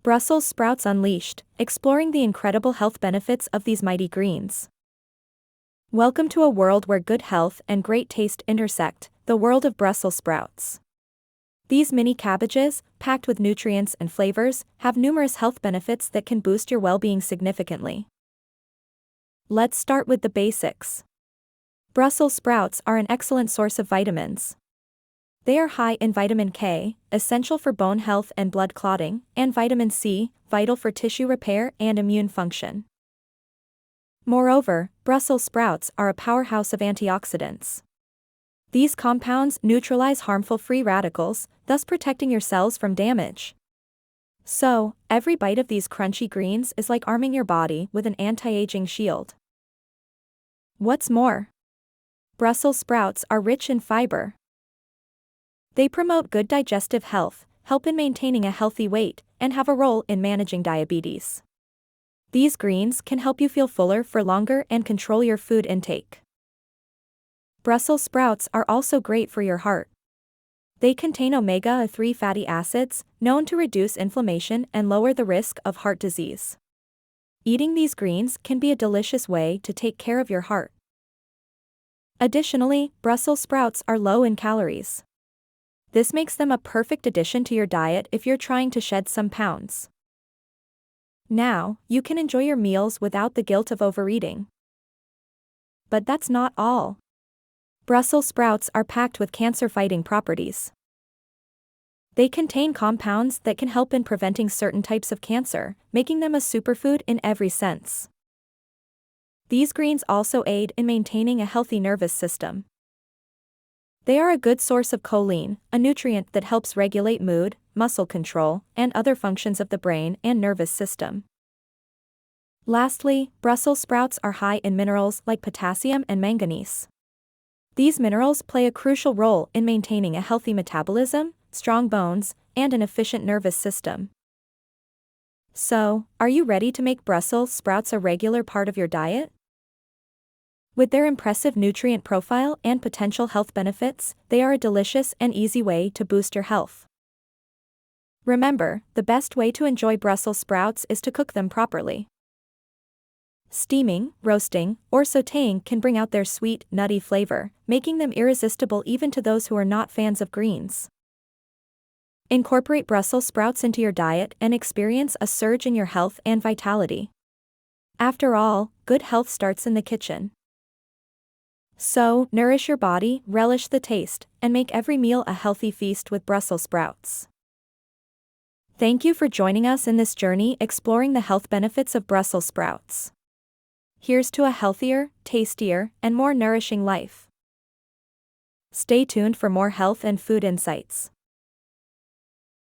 Brussels sprouts unleashed, exploring the incredible health benefits of these mighty greens. Welcome to a world where good health and great taste intersect, the world of Brussels sprouts. These mini cabbages, packed with nutrients and flavors, have numerous health benefits that can boost your well-being significantly. Let's start with the basics. Brussels sprouts are an excellent source of vitamins. They are high in vitamin K, essential for bone health and blood clotting, and vitamin C, vital for tissue repair and immune function. Moreover, Brussels sprouts are a powerhouse of antioxidants. These compounds neutralize harmful free radicals, thus protecting your cells from damage. So, every bite of these crunchy greens is like arming your body with an anti-aging shield. What's more, Brussels sprouts are rich in fiber. They promote good digestive health, help in maintaining a healthy weight, and have a role in managing diabetes. These greens can help you feel fuller for longer and control your food intake. Brussels sprouts are also great for your heart. They contain omega-3 fatty acids, known to reduce inflammation and lower the risk of heart disease. Eating these greens can be a delicious way to take care of your heart. Additionally, Brussels sprouts are low in calories. This makes them a perfect addition to your diet if you're trying to shed some pounds. Now, you can enjoy your meals without the guilt of overeating. But that's not all. Brussels sprouts are packed with cancer-fighting properties. They contain compounds that can help in preventing certain types of cancer, making them a superfood in every sense. These greens also aid in maintaining a healthy nervous system. They are a good source of choline, a nutrient that helps regulate mood, muscle control, and other functions of the brain and nervous system. Lastly, Brussels sprouts are high in minerals like potassium and manganese. These minerals play a crucial role in maintaining a healthy metabolism, strong bones, and an efficient nervous system. So, are you ready to make Brussels sprouts a regular part of your diet? With their impressive nutrient profile and potential health benefits, they are a delicious and easy way to boost your health. Remember, the best way to enjoy Brussels sprouts is to cook them properly. Steaming, roasting, or sautéing can bring out their sweet, nutty flavor, making them irresistible even to those who are not fans of greens. Incorporate Brussels sprouts into your diet and experience a surge in your health and vitality. After all, good health starts in the kitchen. So, nourish your body, relish the taste, and make every meal a healthy feast with Brussels sprouts. Thank you for joining us in this journey exploring the health benefits of Brussels sprouts. Here's to a healthier, tastier, and more nourishing life. Stay tuned for more health and food insights.